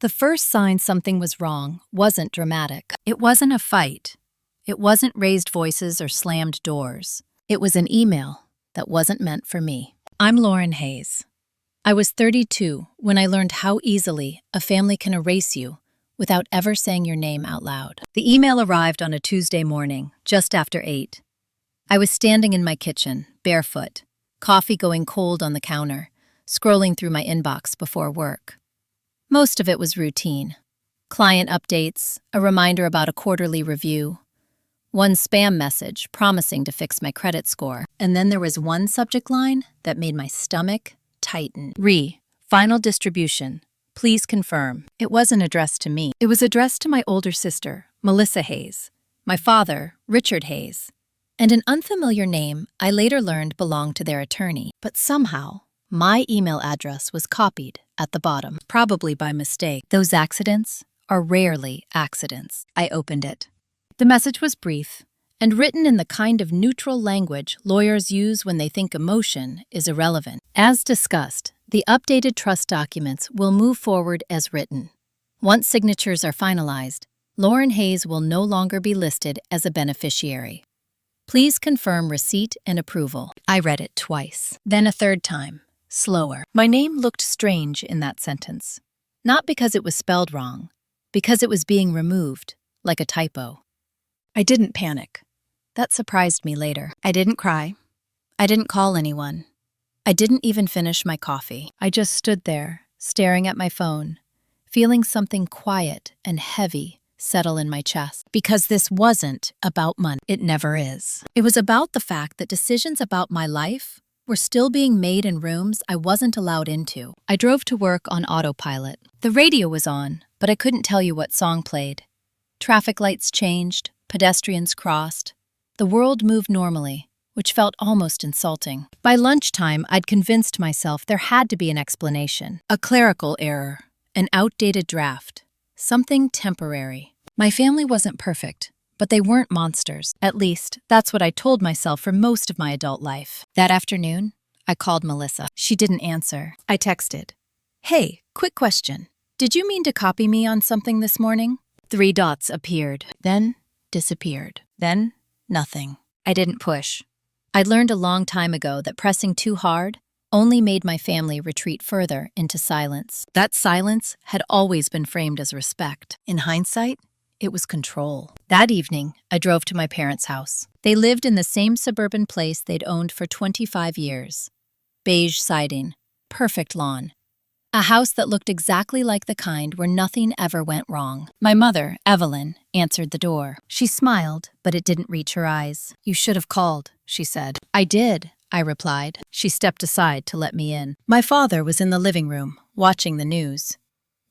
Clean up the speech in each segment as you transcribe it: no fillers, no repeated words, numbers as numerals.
The first sign something was wrong wasn't dramatic. It wasn't a fight. It wasn't raised voices or slammed doors. It was an email that wasn't meant for me. I'm Lauren Hayes. I was 32 when I learned how easily a family can erase you without ever saying your name out loud. The email arrived on a Tuesday morning, just after 8. I was standing in my kitchen, barefoot, coffee going cold on the counter, scrolling through my inbox before work. Most of it was routine. Client updates, a reminder about a quarterly review, one spam message promising to fix my credit score, and then there was one subject line that made my stomach tighten. Final distribution. Please confirm. It wasn't addressed to me. It was addressed to my older sister, Melissa Hayes, my father, Richard Hayes, and an unfamiliar name I later learned belonged to their attorney. But somehow, my email address was copied at the bottom, probably by mistake. Those accidents are rarely accidents. I opened it. The message was brief and written in the kind of neutral language lawyers use when they think emotion is irrelevant. As discussed, the updated trust documents will move forward as written. Once signatures are finalized, Lauren Hayes will no longer be listed as a beneficiary. Please confirm receipt and approval. I read it twice, then a third time, slower. My name looked strange in that sentence. Not because it was spelled wrong, because it was being removed, like a typo. I didn't panic. That surprised me later. I didn't cry. I didn't call anyone. I didn't even finish my coffee. I just stood there, staring at my phone, feeling something quiet and heavy settle in my chest. Because this wasn't about money. It never is. It was about the fact that decisions about my life were still being made in rooms I wasn't allowed into. I drove to work on autopilot. The radio was on, but I couldn't tell you what song played. Traffic lights changed, pedestrians crossed. The world moved normally, which felt almost insulting. By lunchtime, I'd convinced myself there had to be an explanation. A clerical error, an outdated draft, something temporary. My family wasn't perfect, but they weren't monsters. At least, that's what I told myself for most of my adult life. That afternoon, I called Melissa. She didn't answer. I texted, "Hey, quick question. Did you mean to copy me on something this morning?" 3 dots appeared, then disappeared, then nothing. I didn't push. I'd learned a long time ago that pressing too hard only made my family retreat further into silence. That silence had always been framed as respect. In hindsight, it was control. That evening, I drove to my parents' house. They lived in the same suburban place they'd owned for 25 years. Beige siding, perfect lawn. A house that looked exactly like the kind where nothing ever went wrong. My mother, Evelyn, answered the door. She smiled, but it didn't reach her eyes. "You should have called," she said. "I did," I replied. She stepped aside to let me in. My father was in the living room, watching the news.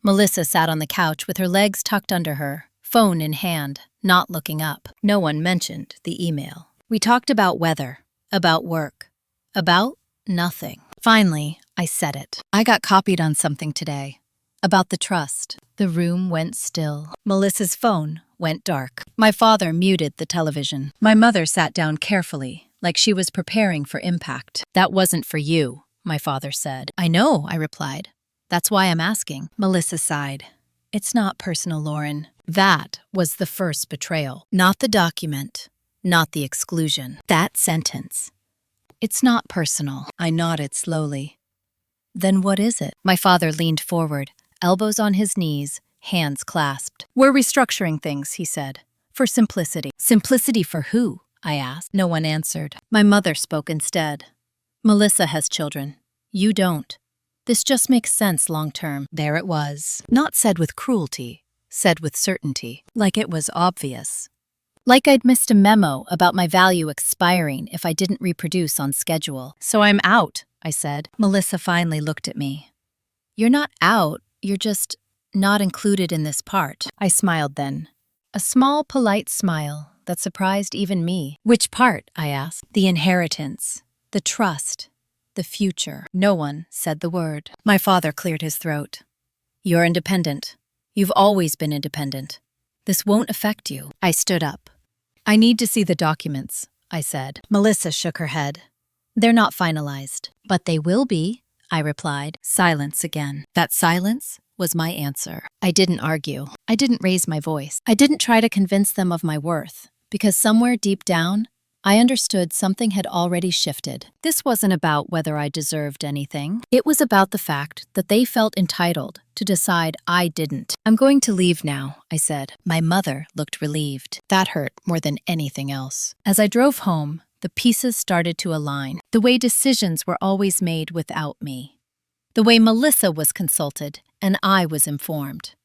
Melissa sat on the couch with her legs tucked under her, phone in hand, not looking up. No one mentioned the email. We talked about weather, about work, about nothing. Finally, I said it. "I got copied on something today. About the trust." The room went still. Melissa's phone went dark. My father muted the television. My mother sat down carefully, like she was preparing for impact. "That wasn't for you," my father said. "I know," I replied. "That's why I'm asking." Melissa sighed. "It's not personal, Lauren." That was the first betrayal. Not the document, not the exclusion. That sentence. "It's not personal." I nodded slowly. "Then what is it?" My father leaned forward, elbows on his knees, hands clasped. "We're restructuring things," he said, "for simplicity." "Simplicity for who?" I asked. No one answered. My mother spoke instead. "Melissa has children. You don't. This just makes sense long term." There it was. Not said with cruelty, said with certainty, like it was obvious. Like I'd missed a memo about my value expiring if I didn't reproduce on schedule. "So I'm out," I said. Melissa finally looked at me. "You're not out, you're just not included in this part." I smiled then. A small, polite smile that surprised even me. "Which part?" I asked. "The inheritance, the trust, the future." No one said the word. My father cleared his throat. "You're independent. You've always been independent. This won't affect you." I stood up. "I need to see the documents," I said. Melissa shook her head. "They're not finalized." "But they will be," I replied. Silence again. That silence was my answer. I didn't argue. I didn't raise my voice. I didn't try to convince them of my worth, because somewhere deep down, I understood something had already shifted. This wasn't about whether I deserved anything. It was about the fact that they felt entitled to decide I didn't. "I'm going to leave now," I said. My mother looked relieved. That hurt more than anything else. As I drove home, the pieces started to align. The way decisions were always made without me. The way Melissa was consulted and I was informed.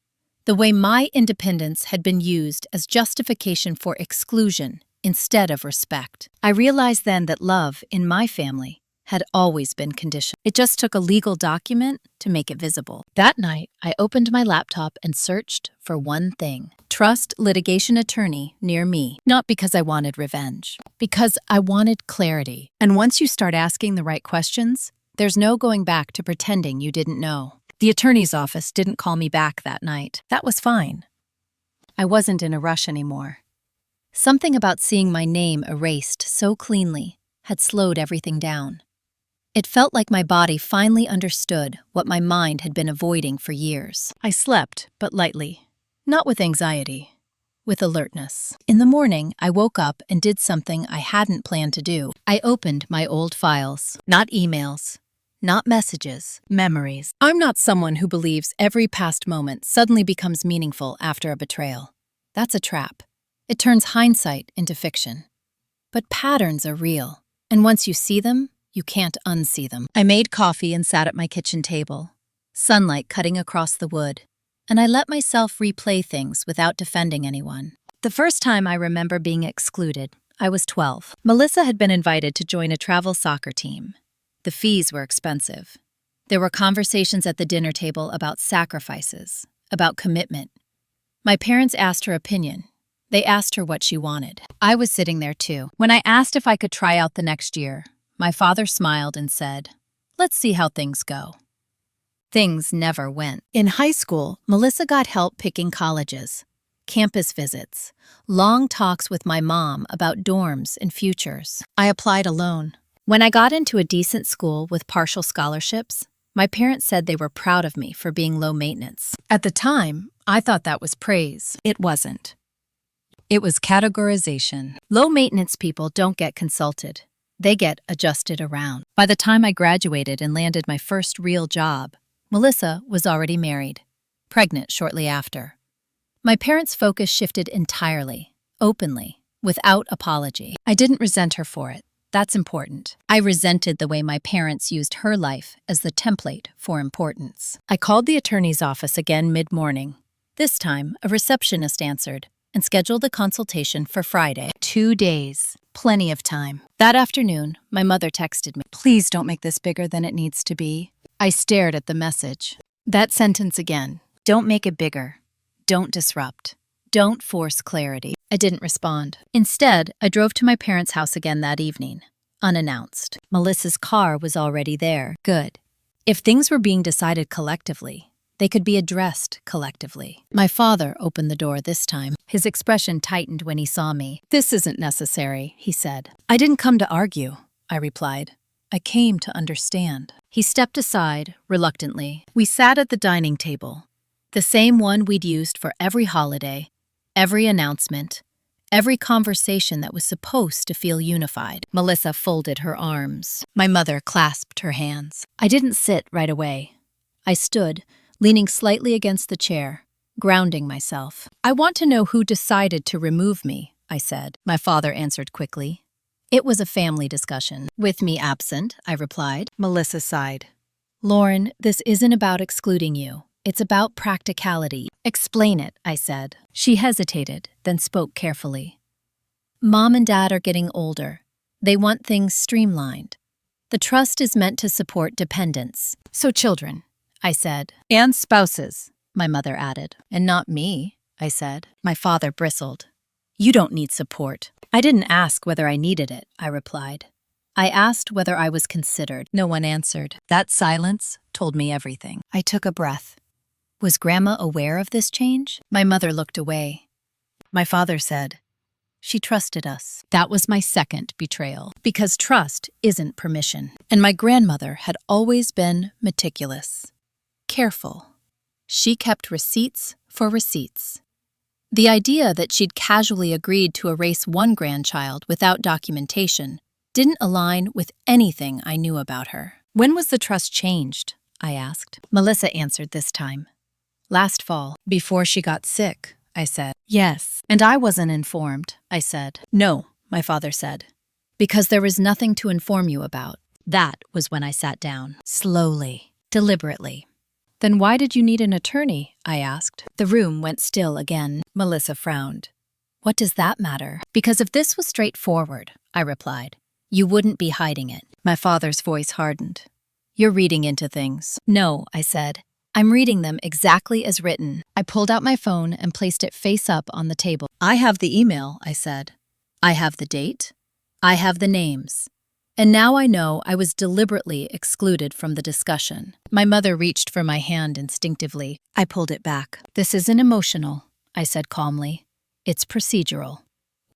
The way my independence had been used as justification for exclusion instead of respect. I realized then that love in my family had always been conditional. It just took a legal document to make it visible. That night, I opened my laptop and searched for one thing: trust litigation attorney near me. Not because I wanted revenge, because I wanted clarity. And once you start asking the right questions, there's no going back to pretending you didn't know. The attorney's office didn't call me back that night. That was fine. I wasn't in a rush anymore. Something about seeing my name erased so cleanly had slowed everything down. It felt like my body finally understood what my mind had been avoiding for years. I slept, but lightly. Not with anxiety, with alertness. In the morning, I woke up and did something I hadn't planned to do. I opened my old files. Not emails, not messages, memories. I'm not someone who believes every past moment suddenly becomes meaningful after a betrayal. That's a trap. It turns hindsight into fiction. But patterns are real, and once you see them, you can't unsee them. I made coffee and sat at my kitchen table, sunlight cutting across the wood, and I let myself replay things without defending anyone. The first time I remember being excluded, I was 12. Melissa had been invited to join a travel soccer team. The fees were expensive. There were conversations at the dinner table about sacrifices, about commitment. My parents asked her opinion. They asked her what she wanted. I was sitting there too. When I asked if I could try out the next year, my father smiled and said, "Let's see how things go." Things never went. In high school, Melissa got help picking colleges, campus visits, long talks with my mom about dorms and futures. I applied alone. When I got into a decent school with partial scholarships, my parents said they were proud of me for being low maintenance. At the time, I thought that was praise. It wasn't. It was categorization. Low-maintenance people don't get consulted. They get adjusted around. By the time I graduated and landed my first real job, Melissa was already married, pregnant shortly after. My parents' focus shifted entirely, openly, without apology. I didn't resent her for it. That's important. I resented the way my parents used her life as the template for importance. I called the attorney's office again mid-morning. This time, a receptionist answered and scheduled the consultation for Friday. 2 days. Plenty of time. That afternoon, my mother texted me, "Please don't make this bigger than it needs to be." I stared at the message. That sentence again. Don't make it bigger. Don't disrupt. Don't force clarity. I didn't respond. Instead, I drove to my parents' house again that evening, unannounced. Melissa's car was already there. Good. If things were being decided collectively, they could be addressed collectively. My father opened the door this time. His expression tightened when he saw me. "This isn't necessary," he said. "I didn't come to argue," I replied. "I came to understand." He stepped aside, reluctantly. We sat at the dining table, the same one we'd used for every holiday, every announcement, every conversation that was supposed to feel unified. Melissa folded her arms. My mother clasped her hands. I didn't sit right away. I stood, leaning slightly against the chair, grounding myself. "I want to know who decided to remove me," I said. My father answered quickly. "It was a family discussion." "With me absent," I replied. Melissa sighed. "Lauren, this isn't about excluding you. It's about practicality." "Explain it," I said. She hesitated, then spoke carefully. "Mom and Dad are getting older. They want things streamlined. The trust is meant to support dependents. So children," I said. "And spouses," my mother added. "And not me," I said. My father bristled. "You don't need support." "I didn't ask whether I needed it," I replied. "I asked whether I was considered." No one answered. That silence told me everything. I took a breath. Was Grandma aware of this change? My mother looked away. My father said, "She trusted us." That was my second betrayal, because trust isn't permission. And my grandmother had always been meticulous, careful. She kept receipts for receipts. The idea that she'd casually agreed to erase one grandchild without documentation didn't align with anything I knew about her. When was the trust changed? I asked. Melissa answered this time. Last fall, before she got sick, I said. Yes. And I wasn't informed, I said. No, my father said. Because there was nothing to inform you about. That was when I sat down. Slowly, deliberately. Then why did you need an attorney? I asked. The room went still again. Melissa frowned. What does that matter? Because if this was straightforward, I replied, you wouldn't be hiding it. My father's voice hardened. You're reading into things. No, I said. I'm reading them exactly as written. I pulled out my phone and placed it face up on the table. I have the email, I said. I have the date. I have the names. And now I know I was deliberately excluded from the discussion. My mother reached for my hand instinctively. I pulled it back. This isn't emotional, I said calmly. It's procedural.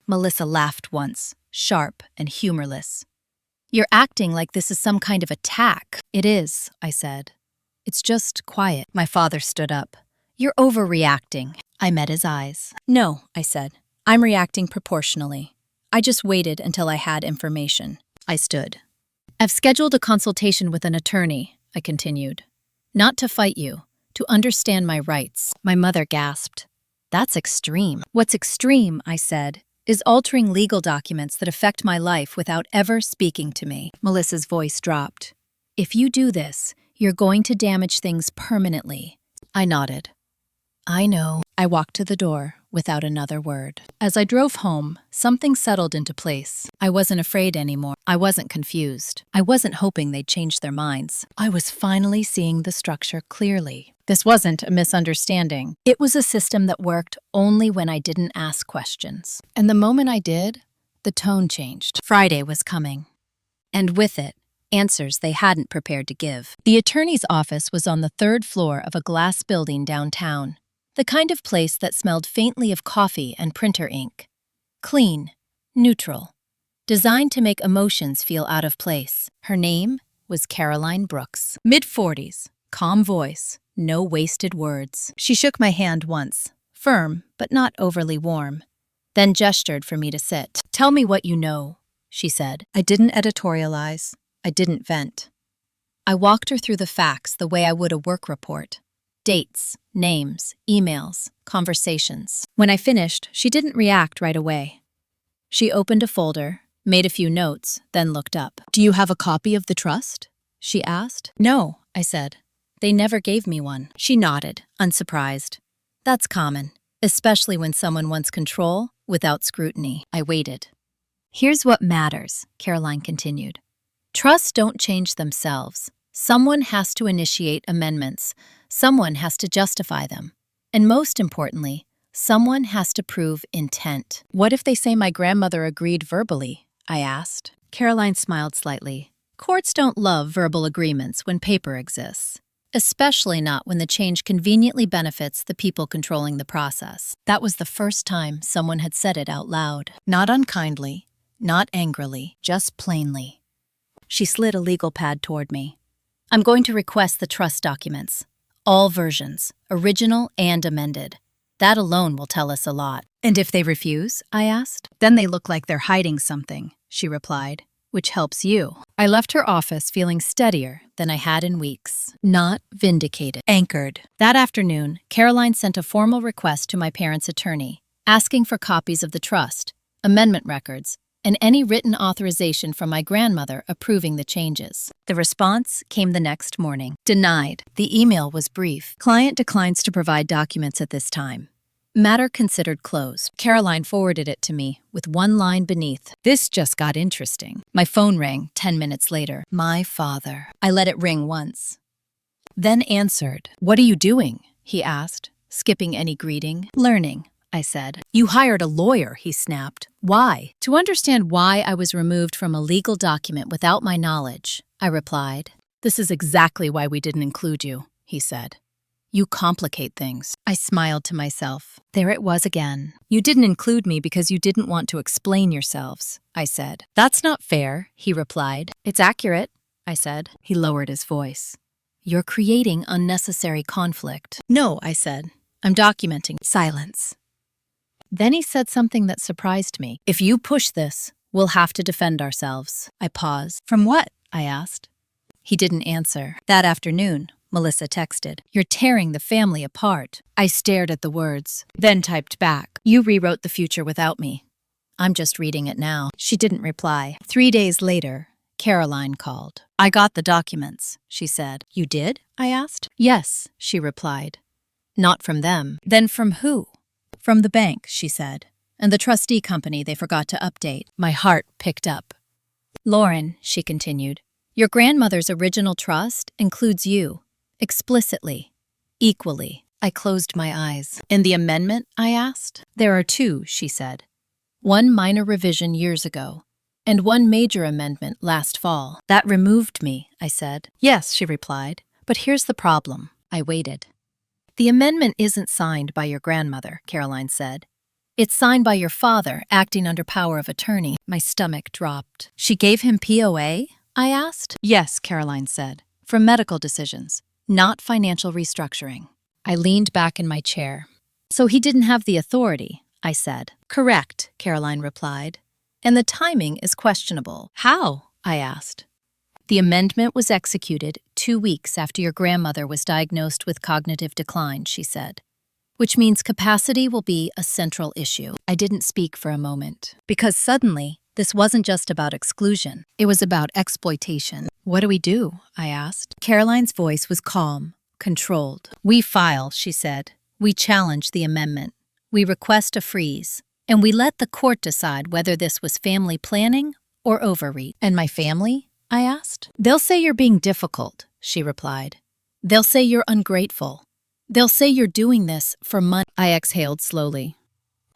Melissa laughed once, sharp and humorless. You're acting like this is some kind of attack. It is, I said. It's just quiet. My father stood up. You're overreacting. I met his eyes. No, I said. I'm reacting proportionally. I just waited until I had information. I stood. I've scheduled a consultation with an attorney, I continued. Not to fight you, to understand my rights. My mother gasped. That's extreme. What's extreme, I said, is altering legal documents that affect my life without ever speaking to me. Melissa's voice dropped. If you do this, you're going to damage things permanently. I nodded. I know. I walked to the door without another word. As I drove home, something settled into place. I wasn't afraid anymore. I wasn't confused. I wasn't hoping they'd change their minds. I was finally seeing the structure clearly. This wasn't a misunderstanding. It was a system that worked only when I didn't ask questions. And the moment I did, the tone changed. Friday was coming. And with it, answers they hadn't prepared to give. The attorney's office was on the third floor of a glass building downtown. The kind of place that smelled faintly of coffee and printer ink. Clean, neutral, designed to make emotions feel out of place. Her name was Caroline Brooks. Mid-40s, calm voice, no wasted words. She shook my hand once, firm but not overly warm, then gestured for me to sit. Tell me what you know, she said. I didn't editorialize. I didn't vent. I walked her through the facts the way I would a work report. Dates, names, emails, conversations. When I finished, she didn't react right away. She opened a folder, made a few notes, then looked up. Do you have a copy of the trust? She asked. No, I said. They never gave me one. She nodded, unsurprised. That's common, especially when someone wants control without scrutiny. I waited. Here's what matters, Caroline continued. Trusts don't change themselves. Someone has to initiate amendments. Someone has to justify them. And most importantly, someone has to prove intent. What if they say my grandmother agreed verbally? I asked. Caroline smiled slightly. Courts don't love verbal agreements when paper exists, especially not when the change conveniently benefits the people controlling the process. That was the first time someone had said it out loud. Not unkindly, not angrily, just plainly. She slid a legal pad toward me. I'm going to request the trust documents. All versions, original and amended. That alone will tell us a lot. And if they refuse? I asked. Then they look like they're hiding something, she replied, which helps you. I left her office feeling steadier than I had in weeks. Not vindicated. Anchored. That afternoon, Caroline sent a formal request to my parents' attorney, asking for copies of the trust, amendment records, and any written authorization from my grandmother approving the changes. The response came the next morning. Denied. The email was brief. Client declines to provide documents at this time. Matter considered closed. Caroline forwarded it to me with one line beneath. This just got interesting. My phone rang 10 minutes later. My father. I let it ring once. Then answered. What are you doing? He asked, skipping any greeting. Learning, I said. You hired a lawyer, he snapped. Why? To understand why I was removed from a legal document without my knowledge, I replied. This is exactly why we didn't include you, he said. You complicate things. I smiled to myself. There it was again. You didn't include me because you didn't want to explain yourselves, I said. That's not fair, he replied. It's accurate, I said. He lowered his voice. You're creating unnecessary conflict. No, I said. I'm documenting. Silence. Then he said something that surprised me. If you push this, we'll have to defend ourselves. I paused. From what? I asked. He didn't answer. That afternoon, Melissa texted, "You're tearing the family apart." I stared at the words, then typed back, "You rewrote the future without me. I'm just reading it now." She didn't reply. 3 days later, Caroline called. "I got the documents," she said. "You did?" I asked. "Yes," she replied. "Not from them." "Then from who?" "From the bank," she said, "and the trustee company they forgot to update." My heart picked up. "Lauren," she continued, "your grandmother's original trust includes you, explicitly, equally." I closed my eyes. "In the amendment?" I asked. "There are two," she said. "One minor revision years ago, and one major amendment last fall." "That removed me," I said. "Yes," she replied, "but here's the problem." I waited. "The amendment isn't signed by your grandmother," Caroline said. "It's signed by your father, acting under power of attorney." My stomach dropped. "She gave him POA?" I asked. "Yes," Caroline said, "for medical decisions, not financial restructuring." I leaned back in my chair. "So he didn't have the authority," I said. "Correct," Caroline replied. "And the timing is questionable." "How?" I asked. "The amendment was executed 2 weeks after your grandmother was diagnosed with cognitive decline," she said, "which means capacity will be a central issue." I didn't speak for a moment, because suddenly, this wasn't just about exclusion. It was about exploitation. "What do we do?" I asked. Caroline's voice was calm, controlled. "We file," she said. "We challenge the amendment. We request a freeze. And we let the court decide whether this was family planning or overreach." "And my family?" I asked. "They'll say you're being difficult," she replied. "They'll say you're ungrateful. They'll say you're doing this for money." I exhaled slowly.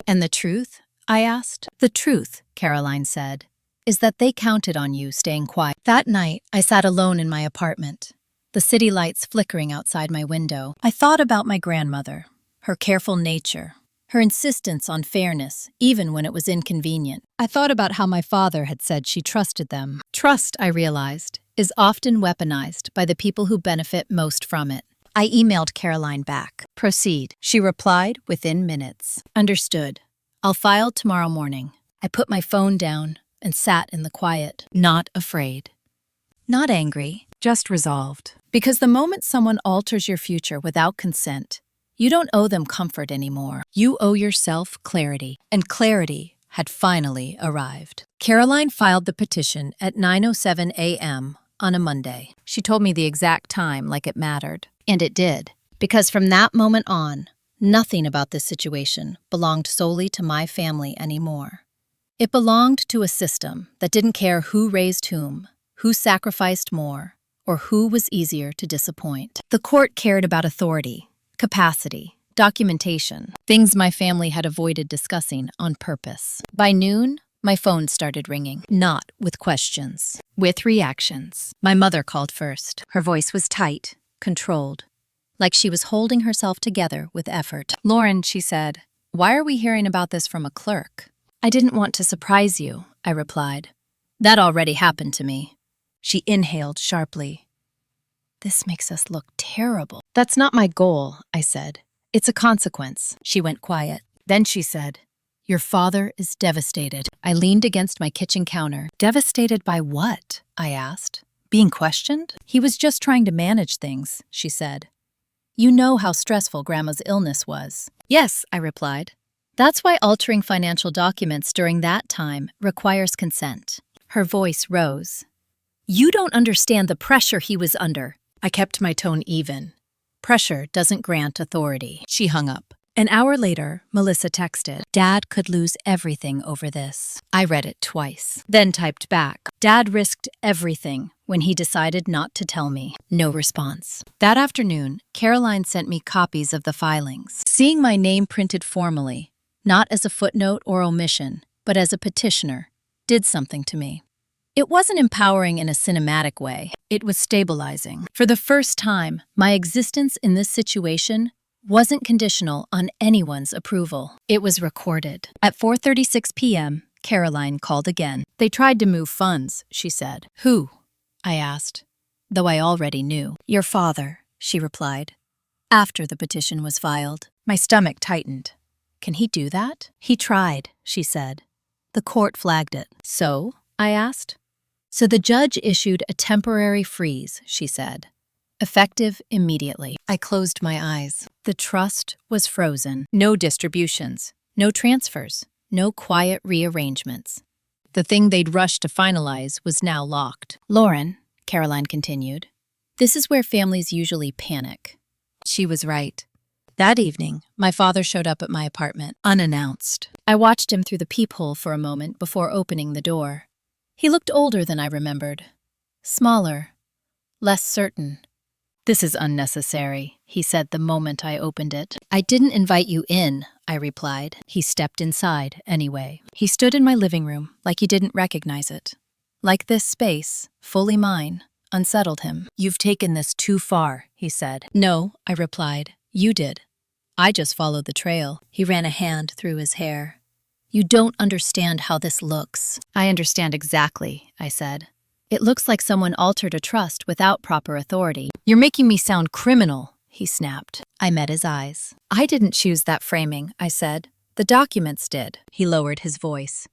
"And the truth?" I asked. "The truth," Caroline said, "is that they counted on you staying quiet." That night, I sat alone in my apartment, the city lights flickering outside my window. I thought about my grandmother, her careful nature, her insistence on fairness, even when it was inconvenient. I thought about how my father had said she trusted them. Trust, I realized, is often weaponized by the people who benefit most from it. I emailed Caroline back. "Proceed," she replied within minutes. "Understood. I'll file tomorrow morning." I put my phone down and sat in the quiet, not afraid. Not angry, just resolved. Because the moment someone alters your future without consent, you don't owe them comfort anymore. You owe yourself clarity, and clarity had finally arrived. Caroline filed the petition at 9:07 a.m. on a Monday. She told me the exact time like it mattered. And it did. Because from that moment on, nothing about this situation belonged solely to my family anymore. It belonged to a system that didn't care who raised whom, who sacrificed more, or who was easier to disappoint. The court cared about authority, capacity, documentation, things my family had avoided discussing on purpose. By noon, my phone started ringing, not with questions, with reactions. My mother called first. Her voice was tight, controlled, like she was holding herself together with effort. "Lauren," she said, "why are we hearing about this from a clerk?" "I didn't want to surprise you," I replied. "That already happened to me." She inhaled sharply. "This makes us look terrible." "That's not my goal," I said. "It's a consequence." She went quiet. Then she said, "Your father is devastated." I leaned against my kitchen counter. "Devastated by what?" I asked. "Being questioned?" "He was just trying to manage things," she said. "You know how stressful Grandma's illness was." "Yes," I replied. "That's why altering financial documents during that time requires consent." Her voice rose. "You don't understand the pressure he was under." I kept my tone even. "Pressure doesn't grant authority." She hung up. An hour later, Melissa texted, "Dad could lose everything over this." I read it twice, then typed back, "Dad risked everything when he decided not to tell me." No response. That afternoon, Caroline sent me copies of the filings. Seeing my name printed formally, not as a footnote or omission, but as a petitioner, did something to me. It wasn't empowering in a cinematic way. It was stabilizing. For the first time, my existence in this situation wasn't conditional on anyone's approval. It was recorded. At 4:36 p.m., Caroline called again. "They tried to move funds," she said. "Who?" I asked. though I already knew. Your father, she replied, after the petition was filed. My stomach tightened. Can he do that? He tried, she said. The court flagged it. So? I asked. So the judge issued a temporary freeze, she said. Effective immediately. I closed my eyes. The trust was frozen. No distributions, no transfers, no quiet rearrangements. The thing they'd rushed to finalize was now locked. Lauren, Caroline continued, this is where families usually panic. She was right. That evening, my father showed up at my apartment, unannounced. I watched him through the peephole for a moment before opening the door. He looked older than I remembered. Smaller, less certain. This is unnecessary, he said the moment I opened it. I didn't invite you in, I replied. He stepped inside anyway. He stood in my living room like he didn't recognize it. Like this space, fully mine, unsettled him. You've taken this too far, he said. No, I replied. You did. I just followed the trail. He ran a hand through his hair. You don't understand how this looks. I understand exactly, I said. It looks like someone altered a trust without proper authority. You're making me sound criminal, he snapped. I met his eyes. I didn't choose that framing, I said. The documents did. He lowered his voice.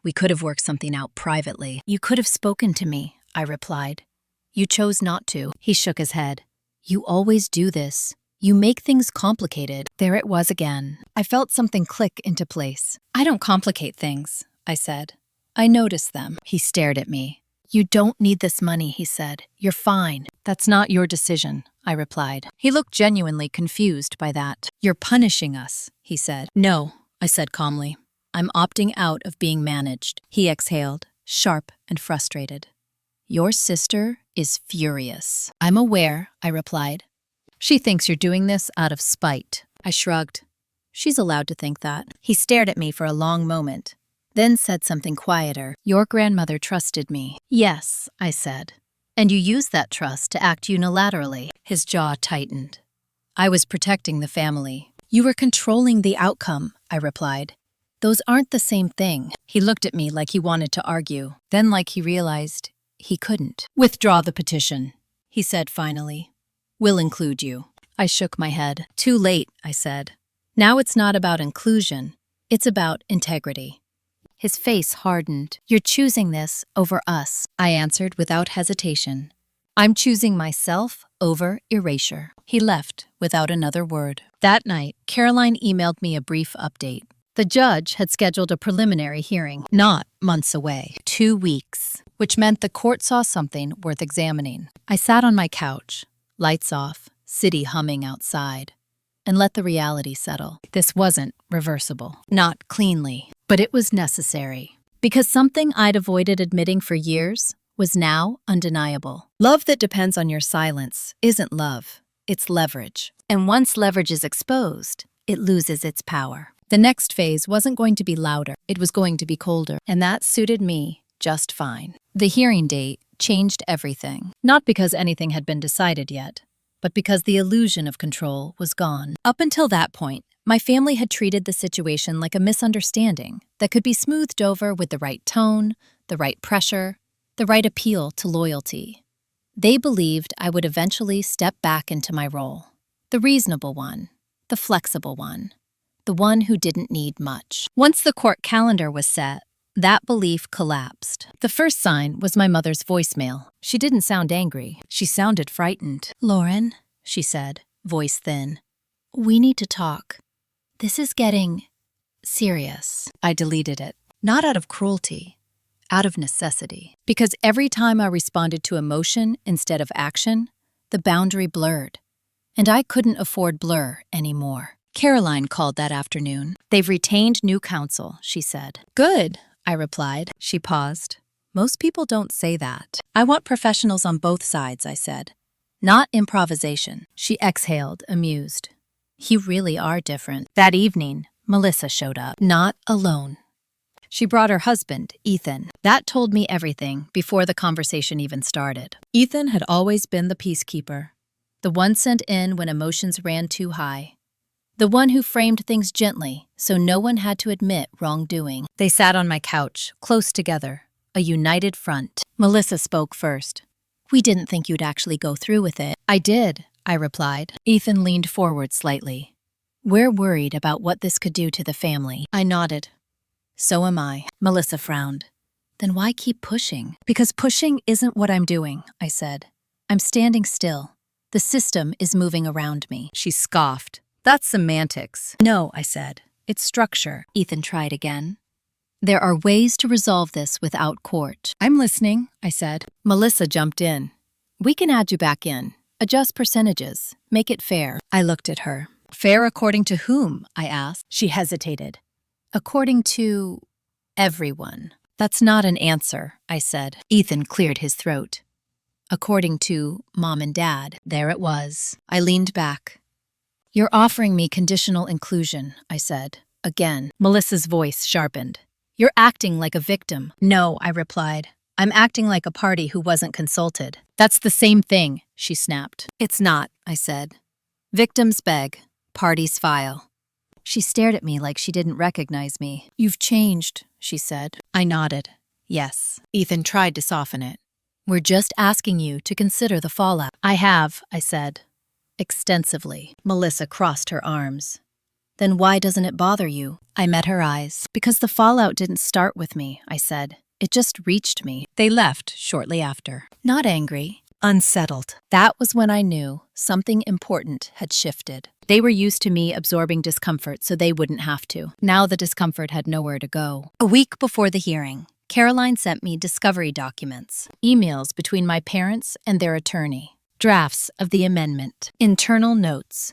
We could have worked something out privately. You could have spoken to me, I replied. You chose not to. He shook his head. You always do this. You make things complicated. There it was again. I felt something click into place. I don't complicate things, I said. I notice them. He stared at me. You don't need this money, he said. You're fine. That's not your decision, I replied. He looked genuinely confused by that. You're punishing us, he said. No, I said calmly. I'm opting out of being managed. He exhaled, sharp and frustrated. Your sister is furious. I'm aware, I replied. She thinks you're doing this out of spite. I shrugged. She's allowed to think that. He stared at me for a long moment, then said something quieter. Your grandmother trusted me. Yes, I said. And you used that trust to act unilaterally. His jaw tightened. I was protecting the family. You were controlling the outcome, I replied. Those aren't the same thing. He looked at me like he wanted to argue, then like he realized he couldn't. Withdraw the petition, he said finally. We'll include you. I shook my head. Too late, I said. Now it's not about inclusion. It's about integrity. His face hardened. You're choosing this over us, I answered without hesitation. I'm choosing myself over erasure. He left without another word. That night, Caroline emailed me a brief update. The judge had scheduled a preliminary hearing, not months away, 2 weeks, which meant the court saw something worth examining. I sat on my couch, lights off, city humming outside, and let the reality settle. This wasn't reversible, not cleanly, but it was necessary, because something I'd avoided admitting for years was now undeniable. Love that depends on your silence isn't love, it's leverage. And once leverage is exposed, it loses its power. The next phase wasn't going to be louder, it was going to be colder, and that suited me just fine. The hearing date changed everything, not because anything had been decided yet, but because the illusion of control was gone. Up until that point, my family had treated the situation like a misunderstanding that could be smoothed over with the right tone, the right pressure, the right appeal to loyalty. They believed I would eventually step back into my role, the reasonable one, the flexible one, the one who didn't need much. Once the court calendar was set, that belief collapsed. The first sign was my mother's voicemail. She didn't sound angry. She sounded frightened. Lauren, she said, voice thin, we need to talk. This is getting serious. I deleted it, not out of cruelty, out of necessity. Because every time I responded to emotion instead of action, the boundary blurred. And I couldn't afford blur anymore. Caroline called that afternoon. They've retained new counsel, she said. Good, I replied. She paused. Most people don't say that. I want professionals on both sides, I said. Not improvisation. She exhaled, amused. You really are different. That evening, Melissa showed up, not alone. She brought her husband, Ethan. That told me everything before the conversation even started. Ethan had always been the peacekeeper, the one sent in when emotions ran too high. The one who framed things gently so no one had to admit wrongdoing. They sat on my couch, close together, a united front. Melissa spoke first. We didn't think you'd actually go through with it. I did, I replied. Ethan leaned forward slightly. We're worried about what this could do to the family. I nodded. So am I. Melissa frowned. Then why keep pushing? Because pushing isn't what I'm doing, I said. I'm standing still. The system is moving around me. She scoffed. That's semantics. No, I said. It's structure. Ethan tried again. There are ways to resolve this without court. I'm listening, I said. Melissa jumped in. We can add you back in. Adjust percentages. Make it fair. I looked at her. Fair according to whom? I asked. She hesitated. According to everyone. That's not an answer, I said. Ethan cleared his throat. According to Mom and Dad. There it was. I leaned back. You're offering me conditional inclusion, I said. Again. Melissa's voice sharpened. You're acting like a victim. No, I replied. I'm acting like a party who wasn't consulted. That's the same thing, she snapped. It's not, I said. Victims beg, parties file. She stared at me like she didn't recognize me. You've changed, she said. I nodded. Yes. Ethan tried to soften it. We're just asking you to consider the fallout. I have, I said. Extensively. Melissa crossed her arms. Then why doesn't it bother you? I met her eyes. Because the fallout didn't start with me, I said. It just reached me. They left shortly after. Not angry, unsettled. That was when I knew something important had shifted. They were used to me absorbing discomfort so they wouldn't have to. Now the discomfort had nowhere to go. A week before the hearing, Caroline sent me discovery documents, emails between my parents and their attorney, drafts of the amendment, internal notes.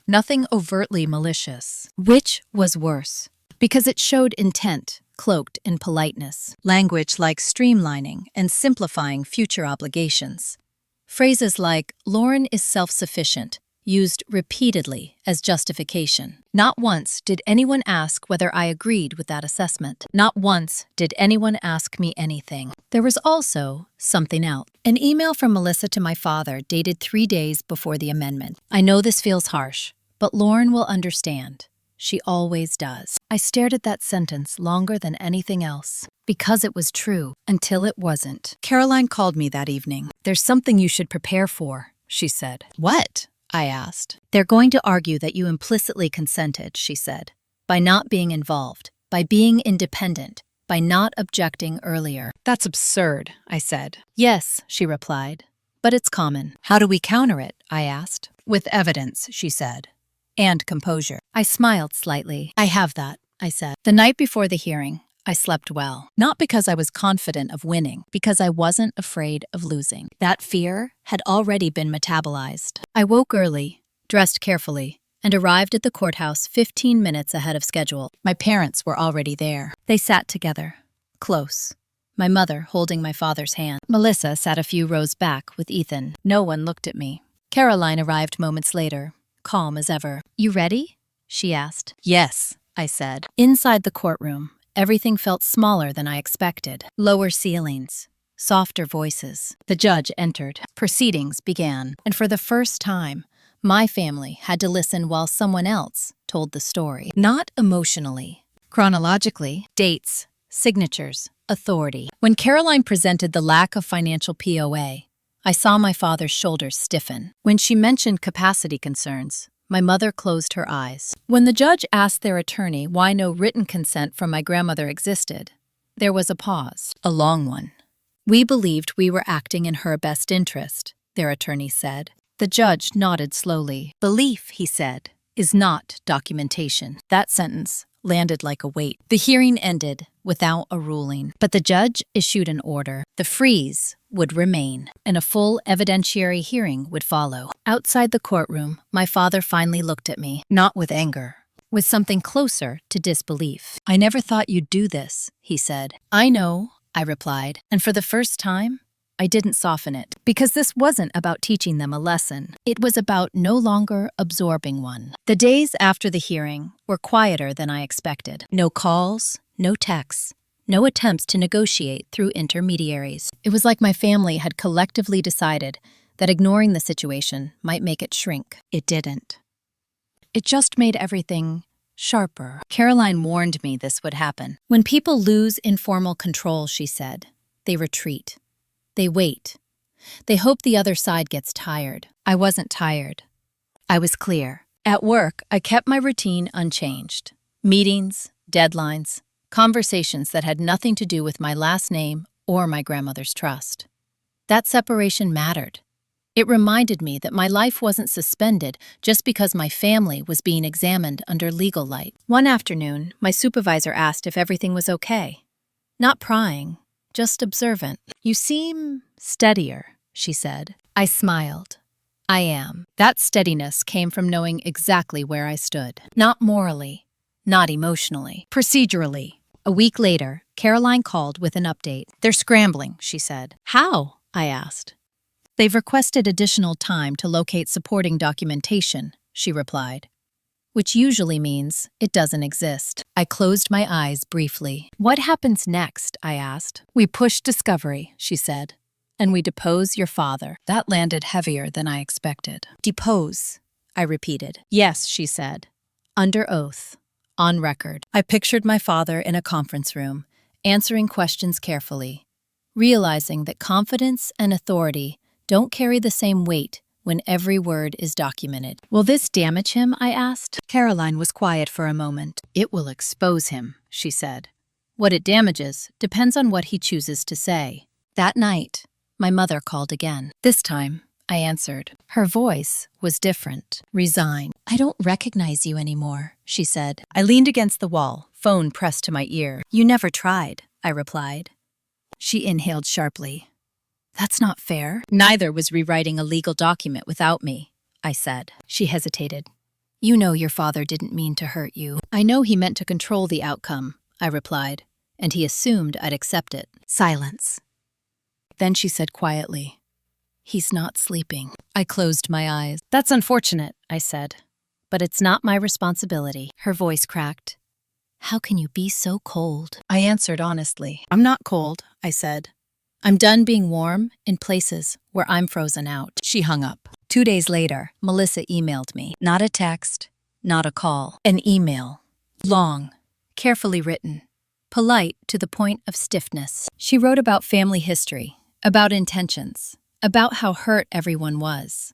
Nothing overtly malicious. Which was worse? Because it showed intent, cloaked in politeness. Language like streamlining and simplifying future obligations. Phrases like, Lauren is self-sufficient, used repeatedly as justification. Not once did anyone ask whether I agreed with that assessment. Not once did anyone ask me anything. There was also something else. An email from Melissa to my father dated 3 days before the amendment. I know this feels harsh, but Lauren will understand. She always does. I stared at that sentence longer than anything else. Because it was true, until it wasn't. Caroline called me that evening. There's something you should prepare for, she said. What? I asked. They're going to argue that you implicitly consented, she said, by not being involved, by being independent, by not objecting earlier. That's absurd, I said. Yes, she replied, but it's common. How do we counter it? I asked. With evidence, she said. And composure. I smiled slightly. I have that, I said. The night before the hearing, I slept well. Not because I was confident of winning, because I wasn't afraid of losing. That fear had already been metabolized. I woke early, dressed carefully, and arrived at the courthouse 15 minutes ahead of schedule. My parents were already there. They sat together, close, my mother holding my father's hand. Melissa sat a few rows back with Ethan. No one looked at me. Caroline arrived moments later, calm as ever. You ready? She asked. Yes, I said. Inside the courtroom, everything felt smaller than I expected. Lower ceilings, softer voices. The judge entered. Proceedings began. And for the first time, my family had to listen while someone else told the story. Not emotionally, chronologically, dates, signatures, authority. When Caroline presented the lack of financial POA, I saw my father's shoulders stiffen. When she mentioned capacity concerns, my mother closed her eyes. When the judge asked their attorney why no written consent from my grandmother existed, there was a pause, a long one. We believed we were acting in her best interest, their attorney said. The judge nodded slowly. Belief, he said, is not documentation. That sentence landed like a weight. The hearing ended without a ruling, but the judge issued an order. The freeze would remain, and a full evidentiary hearing would follow. Outside the courtroom, my father finally looked at me, not with anger, with something closer to disbelief. I never thought you'd do this, he said. I know, I replied, and for the first time, I didn't soften it, because this wasn't about teaching them a lesson. It was about no longer absorbing one. The days after the hearing were quieter than I expected. No calls, no texts, no attempts to negotiate through intermediaries. It was like my family had collectively decided that ignoring the situation might make it shrink. It didn't. It just made everything sharper. Caroline warned me this would happen. When people lose informal control, she said, they retreat. They wait. They hope the other side gets tired. I wasn't tired. I was clear. At work, I kept my routine unchanged. Meetings, deadlines, conversations that had nothing to do with my last name or my grandmother's trust. That separation mattered. It reminded me that my life wasn't suspended just because my family was being examined under legal light. One afternoon, my supervisor asked if everything was okay. Not prying, just observant. "You seem steadier," she said. I smiled. I am. That steadiness came from knowing exactly where I stood. Not morally, not emotionally, procedurally. A week later, Caroline called with an update. "They're scrambling," she said. "How?" I asked. "They've requested additional time to locate supporting documentation," she replied. Which usually means it doesn't exist. I closed my eyes briefly. "What happens next?" I asked. "We push discovery," she said. "And we depose your father." That landed heavier than I expected. "Depose," I repeated. "Yes," she said. "Under oath. On record." I pictured my father in a conference room, answering questions carefully, realizing that confidence and authority don't carry the same weight when every word is documented. "Will this damage him?" I asked. Caroline was quiet for a moment. "It will expose him," she said. "What it damages depends on what he chooses to say." That night, my mother called again. This time, I answered. Her voice was different, resigned. "I don't recognize you anymore," she said. I leaned against the wall, phone pressed to my ear. "You never tried," I replied. She inhaled sharply. "That's not fair." "Neither was rewriting a legal document without me," I said. She hesitated. "You know your father didn't mean to hurt you." "I know he meant to control the outcome," I replied, and he assumed I'd accept it. Silence. Then she said quietly, "He's not sleeping." I closed my eyes. "That's unfortunate," I said, "but it's not my responsibility." Her voice cracked. "How can you be so cold?" I answered honestly. "I'm not cold," I said. "I'm done being warm in places where I'm frozen out." She hung up. 2 days later, Melissa emailed me. Not a text, not a call. An email. Long, carefully written, polite to the point of stiffness. She wrote about family history, about intentions, about how hurt everyone was,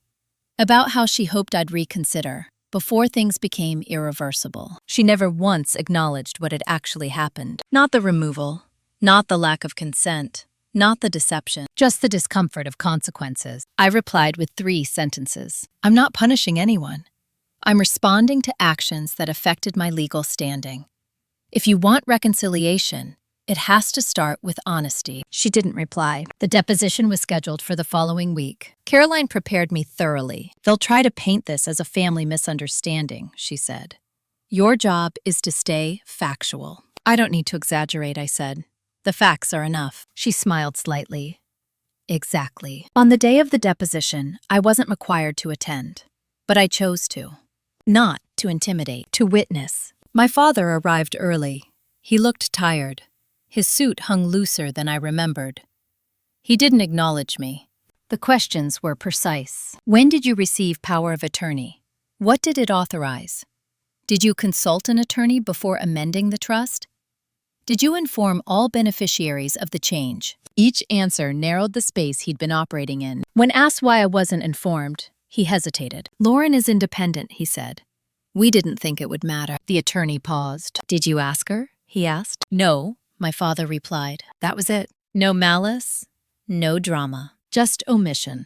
about how she hoped I'd reconsider before things became irreversible. She never once acknowledged what had actually happened. Not the removal, not the lack of consent, not the deception, just the discomfort of consequences. I replied with 3 sentences. "I'm not punishing anyone. I'm responding to actions that affected my legal standing. If you want reconciliation, it has to start with honesty." She didn't reply. The deposition was scheduled for the following week. Caroline prepared me thoroughly. "They'll try to paint this as a family misunderstanding," she said. "Your job is to stay factual." "I don't need to exaggerate," I said. "The facts are enough." She smiled slightly. "Exactly." On the day of the deposition, I wasn't required to attend, but I chose to. Not to intimidate, to witness. My father arrived early. He looked tired. His suit hung looser than I remembered. He didn't acknowledge me. The questions were precise. "When did you receive power of attorney? What did it authorize? Did you consult an attorney before amending the trust? Did you inform all beneficiaries of the change?" Each answer narrowed the space he'd been operating in. When asked why I wasn't informed, he hesitated. "Lauren is independent," he said. "We didn't think it would matter." The attorney paused. "Did you ask her?" he asked. "No," my father replied. That was it. No malice, no drama, just omission.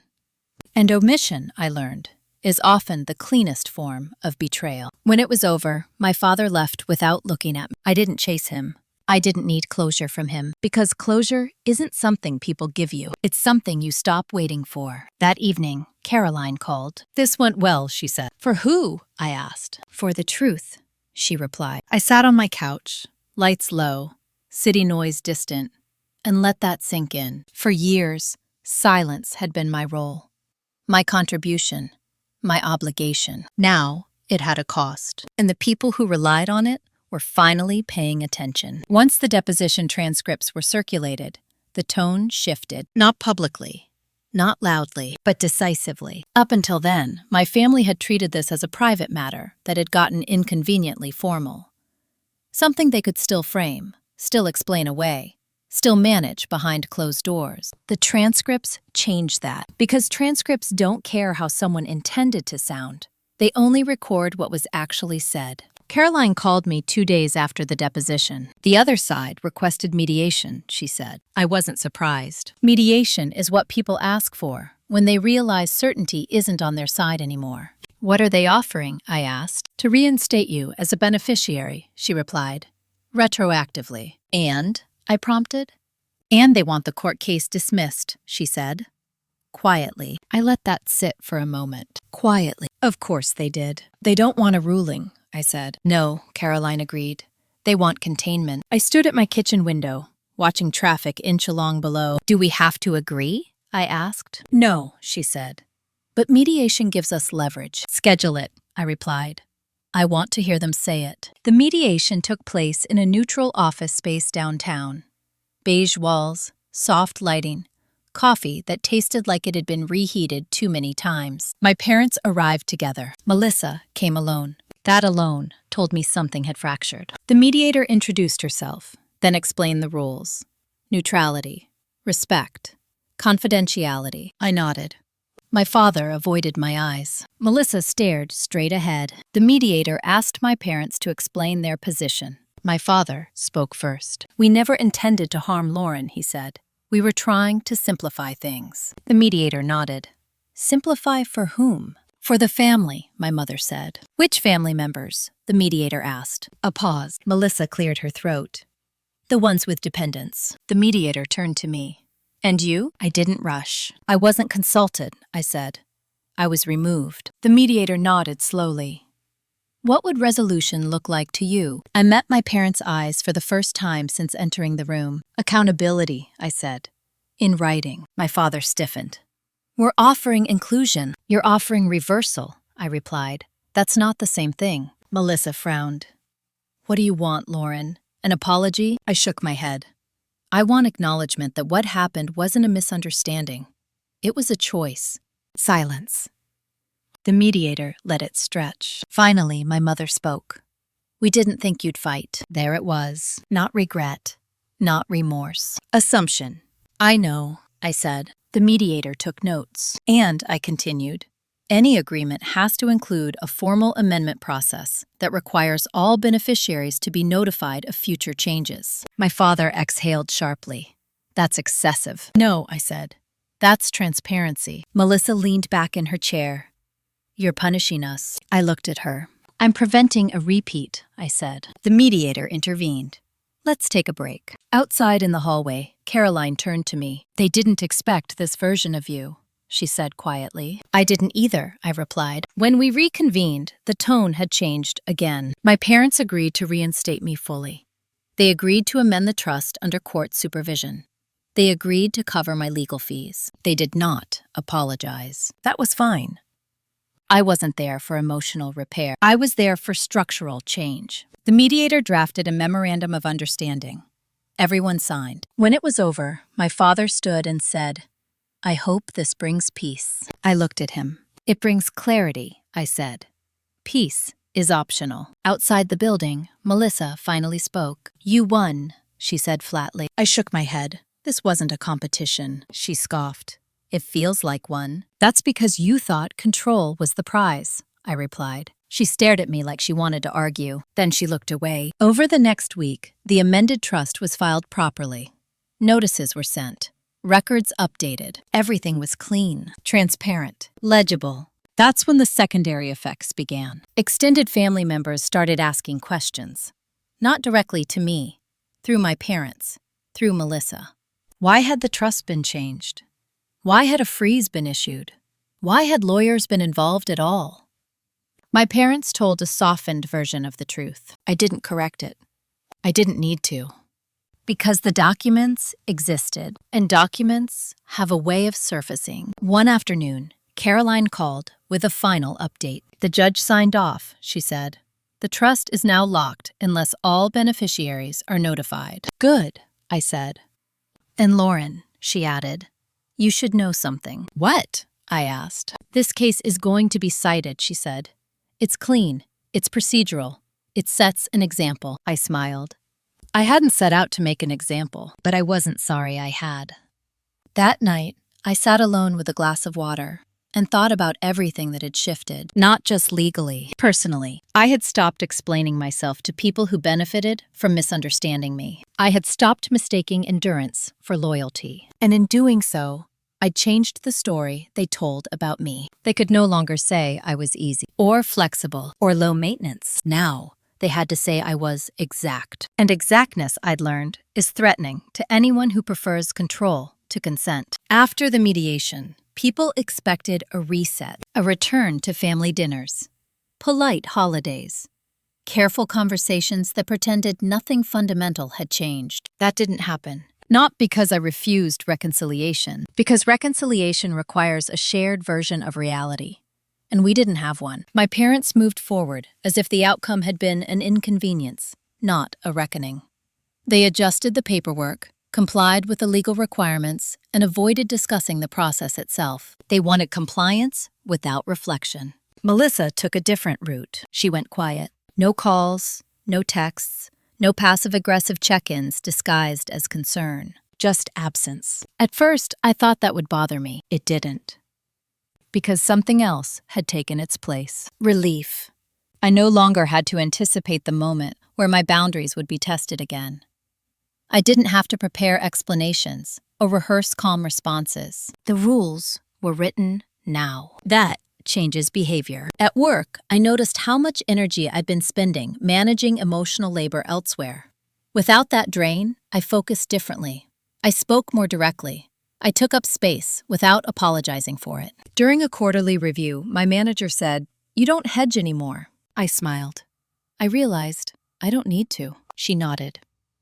And omission, I learned, is often the cleanest form of betrayal. When it was over, my father left without looking at me. I didn't chase him. I didn't need closure from him, because closure isn't something people give you. It's something you stop waiting for. That evening, Caroline called. "This went well," she said. "For who?" I asked. "For the truth," she replied. I sat on my couch, lights low, city noise distant, and let that sink in. For years, silence had been my role, my contribution, my obligation. Now, it had a cost, and the people who relied on it were finally paying attention. Once the deposition transcripts were circulated, the tone shifted. Not publicly, not loudly, but decisively. Up until then, my family had treated this as a private matter that had gotten inconveniently formal. Something they could still frame, still explain away, still manage behind closed doors. The transcripts change that, because transcripts don't care how someone intended to sound. They only record what was actually said. Caroline called me 2 days after the deposition. The other side requested mediation, she said. I wasn't surprised. Mediation is what people ask for when they realize certainty isn't on their side anymore. What are they offering? I asked. To reinstate you as a beneficiary, she replied. Retroactively. And? I prompted. And they want the court case dismissed, she said. Quietly. I let that sit for a moment. Quietly. Of course they did. They don't want a ruling, I said. No, Caroline agreed. They want containment. I stood at my kitchen window, watching traffic inch along below. Do we have to agree? I asked. No, she said. But mediation gives us leverage. Schedule it, I replied. I want to hear them say it. The mediation took place in a neutral office space downtown. Beige walls, soft lighting, coffee that tasted like it had been reheated too many times. My parents arrived together. Melissa came alone. That alone told me something had fractured. The mediator introduced herself, then explained the rules. Neutrality, respect, confidentiality. I nodded. My father avoided my eyes. Melissa stared straight ahead. The mediator asked my parents to explain their position. My father spoke first. We never intended to harm Lauren, he said. We were trying to simplify things. The mediator nodded. Simplify for whom? For the family, my mother said. Which family members? The mediator asked. A pause. Melissa cleared her throat. The ones with dependents. The mediator turned to me. And you? I didn't rush. I wasn't consulted, I said. I was removed. The mediator nodded slowly. What would resolution look like to you? I met my parents' eyes for the first time since entering the room. Accountability, I said. In writing. My father stiffened. We're offering inclusion. You're offering reversal, I replied. That's not the same thing. Melissa frowned. What do you want, Lauren? An apology? I shook my head. I want acknowledgement that what happened wasn't a misunderstanding. It was a choice. Silence. The mediator let it stretch. Finally, my mother spoke. We didn't think you'd fight. There it was. Not regret. Not remorse. Assumption. I know, I said. The mediator took notes. And, I continued, any agreement has to include a formal amendment process that requires all beneficiaries to be notified of future changes. My father exhaled sharply. That's excessive. No, I said. That's transparency. Melissa leaned back in her chair. You're punishing us. I looked at her. I'm preventing a repeat, I said. The mediator intervened. Let's take a break. Outside in the hallway, Caroline turned to me. They didn't expect this version of you, she said quietly. I didn't either, I replied. When we reconvened, the tone had changed again. My parents agreed to reinstate me fully. They agreed to amend the trust under court supervision. They agreed to cover my legal fees. They did not apologize. That was fine. I wasn't there for emotional repair. I was there for structural change. The mediator drafted a memorandum of understanding. Everyone signed. When it was over, my father stood and said, I hope this brings peace. I looked at him. It brings clarity, I said. Peace is optional. Outside the building, Melissa finally spoke. You won, she said flatly. I shook my head. This wasn't a competition, she scoffed. It feels like one. That's because you thought control was the prize, I replied. She stared at me like she wanted to argue. Then she looked away. Over the next week, the amended trust was filed properly. Notices were sent. Records updated. Everything was clean, transparent, legible. That's when the secondary effects began. Extended family members started asking questions. Not directly to me, through my parents, through Melissa. Why had the trust been changed? Why had a freeze been issued? Why had lawyers been involved at all? My parents told a softened version of the truth. I didn't correct it. I didn't need to. Because the documents existed, and documents have a way of surfacing. One afternoon, Caroline called with a final update. The judge signed off, she said. The trust is now locked unless all beneficiaries are notified. Good, I said. And Lauren, she added, you should know something. What? I asked. This case is going to be cited, she said. It's clean. It's procedural. It sets an example. I smiled. I hadn't set out to make an example, but I wasn't sorry I had. That night, I sat alone with a glass of water and thought about everything that had shifted, not just legally, personally. I had stopped explaining myself to people who benefited from misunderstanding me. I had stopped mistaking endurance for loyalty. And in doing so, I'd changed the story they told about me. They could no longer say I was easy, or flexible, or low maintenance. Now, they had to say I was exact. And exactness, I'd learned, is threatening to anyone who prefers control to consent. After the mediation, people expected a reset, a return to family dinners, polite holidays, careful conversations that pretended nothing fundamental had changed. That didn't happen. Not because I refused reconciliation, because reconciliation requires a shared version of reality. And we didn't have one. My parents moved forward as if the outcome had been an inconvenience, not a reckoning. They adjusted the paperwork, complied with the legal requirements, and avoided discussing the process itself. They wanted compliance without reflection. Melissa took a different route. She went quiet. No calls, no texts, no passive-aggressive check-ins disguised as concern. Just absence. At first, I thought that would bother me. It didn't. Because something else had taken its place. Relief. I no longer had to anticipate the moment where my boundaries would be tested again. I didn't have to prepare explanations or rehearse calm responses. The rules were written now. That changes behavior. At work, I noticed how much energy I'd been spending managing emotional labor elsewhere. Without that drain, I focused differently. I spoke more directly. I took up space without apologizing for it. During a quarterly review, my manager said, "You don't hedge anymore." I smiled. I realized I don't need to. She nodded.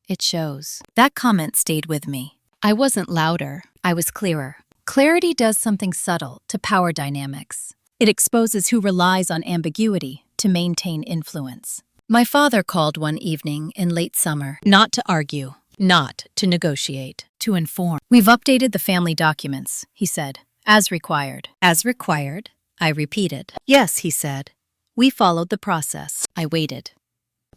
It shows. That comment stayed with me. I wasn't louder. I was clearer. Clarity does something subtle to power dynamics. It exposes who relies on ambiguity to maintain influence. My father called one evening in late summer, not to argue, not to negotiate, to inform. "We've updated the family documents," he said, "as required." "As required?" I repeated. "Yes," he said. "We followed the process." I waited.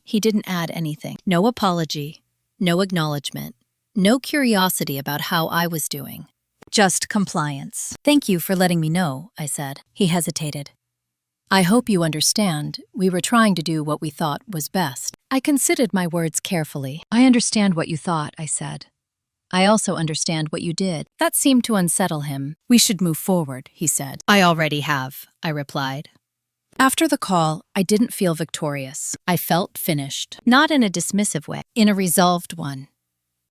He didn't add anything. No apology, no acknowledgement, no curiosity about how I was doing. Just compliance. "Thank you for letting me know," I said. He hesitated. "I hope you understand, we were trying to do what we thought was best." I considered my words carefully. "I understand what you thought," I said. "I also understand what you did." That seemed to unsettle him. "We should move forward," he said. "I already have," I replied. After the call, I didn't feel victorious. I felt finished. Not in a dismissive way, in a resolved one.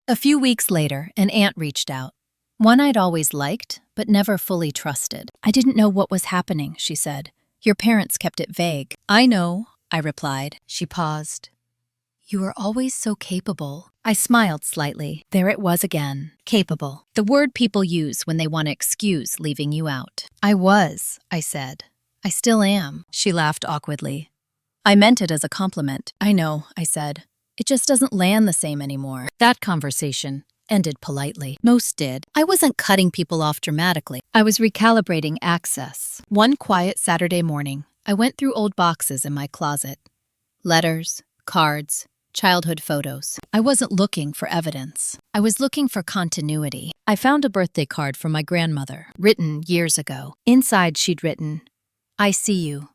A few weeks later, an aunt reached out. One I'd always liked, but never fully trusted. "I didn't know what was happening," she said. "Your parents kept it vague." "I know," I replied. She paused. "You were always so capable." I smiled slightly. There it was again. Capable. The word people use when they want to excuse leaving you out. "I was," I said. "I still am." She laughed awkwardly. "I meant it as a compliment." "I know," I said. "It just doesn't land the same anymore." That conversation ended politely. Most did. I wasn't cutting people off dramatically. I was recalibrating access. One quiet Saturday morning, I went through old boxes in my closet. Letters, cards, childhood photos. I wasn't looking for evidence. I was looking for continuity. I found a birthday card from my grandmother, written years ago. Inside, she'd written, "I see you,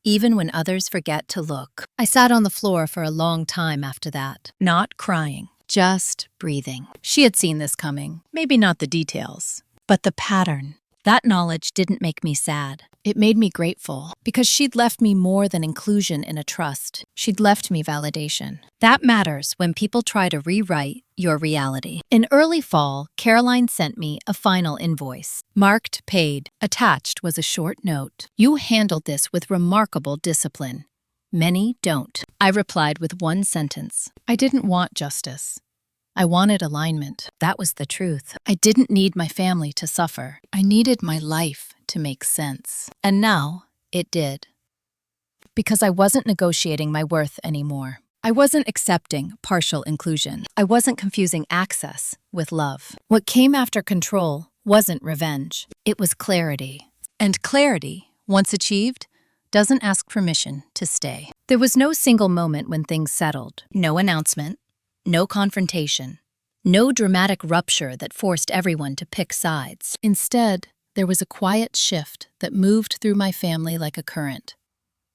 even when others forget to look." I sat on the floor for a long time after that, not crying, just breathing. She had seen this coming, maybe not the details, but the pattern. That knowledge didn't make me sad. It made me grateful, because she'd left me more than inclusion in a trust. She'd left me validation. That matters when people try to rewrite your reality. In early fall, Caroline sent me a final invoice. Marked paid. Attached was a short note. "You handled this with remarkable discipline. Many don't." I replied with one sentence. I didn't want justice. I wanted alignment. That was the truth. I didn't need my family to suffer. I needed my life to make sense. And now, it did. Because I wasn't negotiating my worth anymore. I wasn't accepting partial inclusion. I wasn't confusing access with love. What came after control wasn't revenge. It was clarity. And clarity, once achieved, doesn't ask permission to stay. There was no single moment when things settled. No announcement. No confrontation. No dramatic rupture that forced everyone to pick sides. Instead, there was a quiet shift that moved through my family like a current.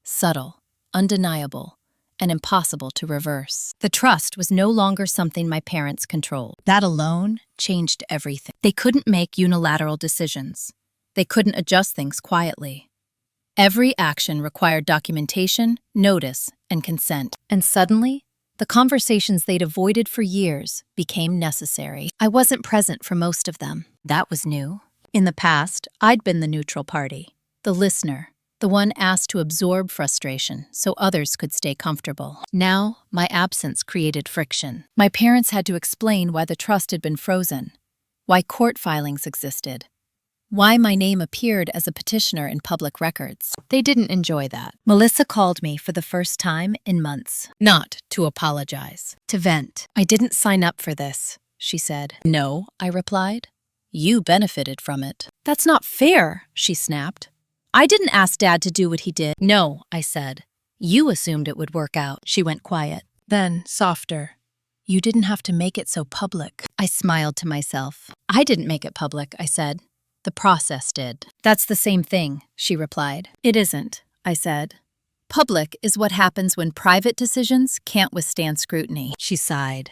Subtle, undeniable, and impossible to reverse. The trust was no longer something my parents controlled. That alone changed everything. They couldn't make unilateral decisions. They couldn't adjust things quietly. Every action required documentation, notice, and consent. And suddenly, the conversations they'd avoided for years became necessary. I wasn't present for most of them. That was new. In the past, I'd been the neutral party, the listener, the one asked to absorb frustration so others could stay comfortable. Now, my absence created friction. My parents had to explain why the trust had been frozen, why court filings existed, why my name appeared as a petitioner in public records. They didn't enjoy that. Melissa called me for the first time in months. Not to apologize, to vent. "I didn't sign up for this," she said. "No," I replied. "You benefited from it." "That's not fair," she snapped. "I didn't ask Dad to do what he did." "No," I said. "You assumed it would work out." She went quiet. Then, softer. "You didn't have to make it so public." I smiled to myself. "I didn't make it public," I said. "The process did." "That's the same thing," she replied. "It isn't," I said. "Public is what happens when private decisions can't withstand scrutiny." She sighed.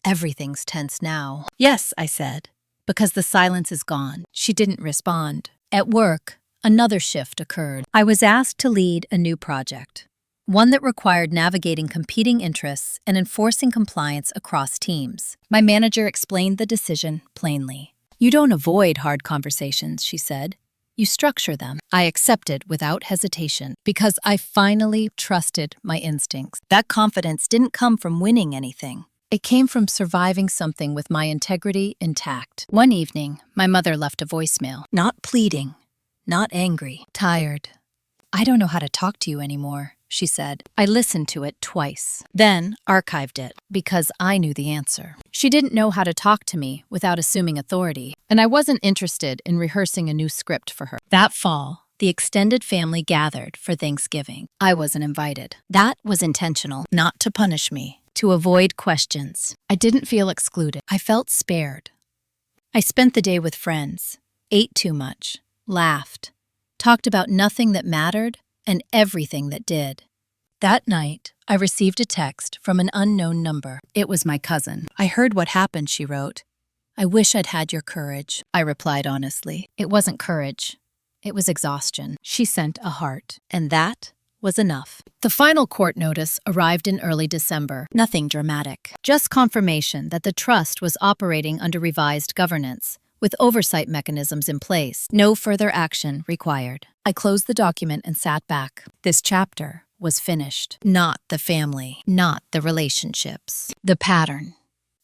"Everything's tense now." "Yes," I said, "because the silence is gone." She didn't respond. At work, another shift occurred. I was asked to lead a new project, one that required navigating competing interests and enforcing compliance across teams. My manager explained the decision plainly. "You don't avoid hard conversations," she said. "You structure them." I accepted without hesitation because I finally trusted my instincts. That confidence didn't come from winning anything. It came from surviving something with my integrity intact. One evening, my mother left a voicemail. Not pleading, not angry, tired. "I don't know how to talk to you anymore," she said. I listened to it twice, then archived it because I knew the answer. She didn't know how to talk to me without assuming authority, and I wasn't interested in rehearsing a new script for her. That fall, the extended family gathered for Thanksgiving. I wasn't invited. That was intentional, not to punish me, to avoid questions. I didn't feel excluded. I felt spared. I spent the day with friends, ate too much, laughed, talked about nothing that mattered and everything that did. That night, I received a text from an unknown number. It was my cousin. "I heard what happened," she wrote. "I wish I'd had your courage." I replied honestly. It wasn't courage. It was exhaustion. She sent a heart, and that was enough. The final court notice arrived in early December. Nothing dramatic. Just confirmation that the trust was operating under revised governance, with oversight mechanisms in place. No further action required. I closed the document and sat back. This chapter was finished. Not the family, not the relationships. The pattern.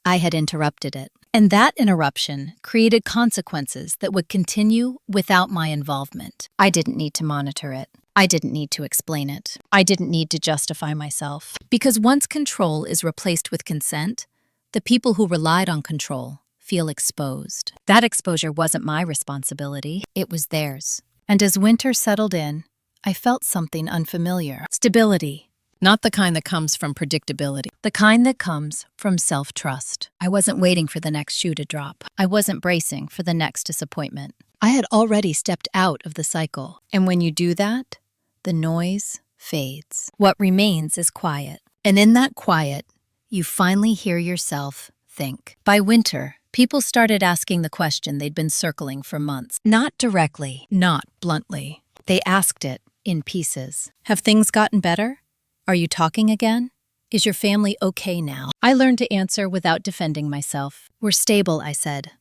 I had interrupted it. And that interruption created consequences that would continue without my involvement. I didn't need to monitor it. I didn't need to explain it. I didn't need to justify myself. Because once control is replaced with consent, the people who relied on control feel exposed. That exposure wasn't my responsibility. It was theirs. And as winter settled in, I felt something unfamiliar. Stability. Not the kind that comes from predictability. The kind that comes from self-trust. I wasn't waiting for the next shoe to drop. I wasn't bracing for the next disappointment. I had already stepped out of the cycle. And when you do that, the noise fades. What remains is quiet. And in that quiet, you finally hear yourself think. By winter, people started asking the question they'd been circling for months. Not directly, not bluntly. They asked it in pieces. Have things gotten better? Are you talking again? Is your family okay now? I learned to answer without defending myself. We're stable, I said.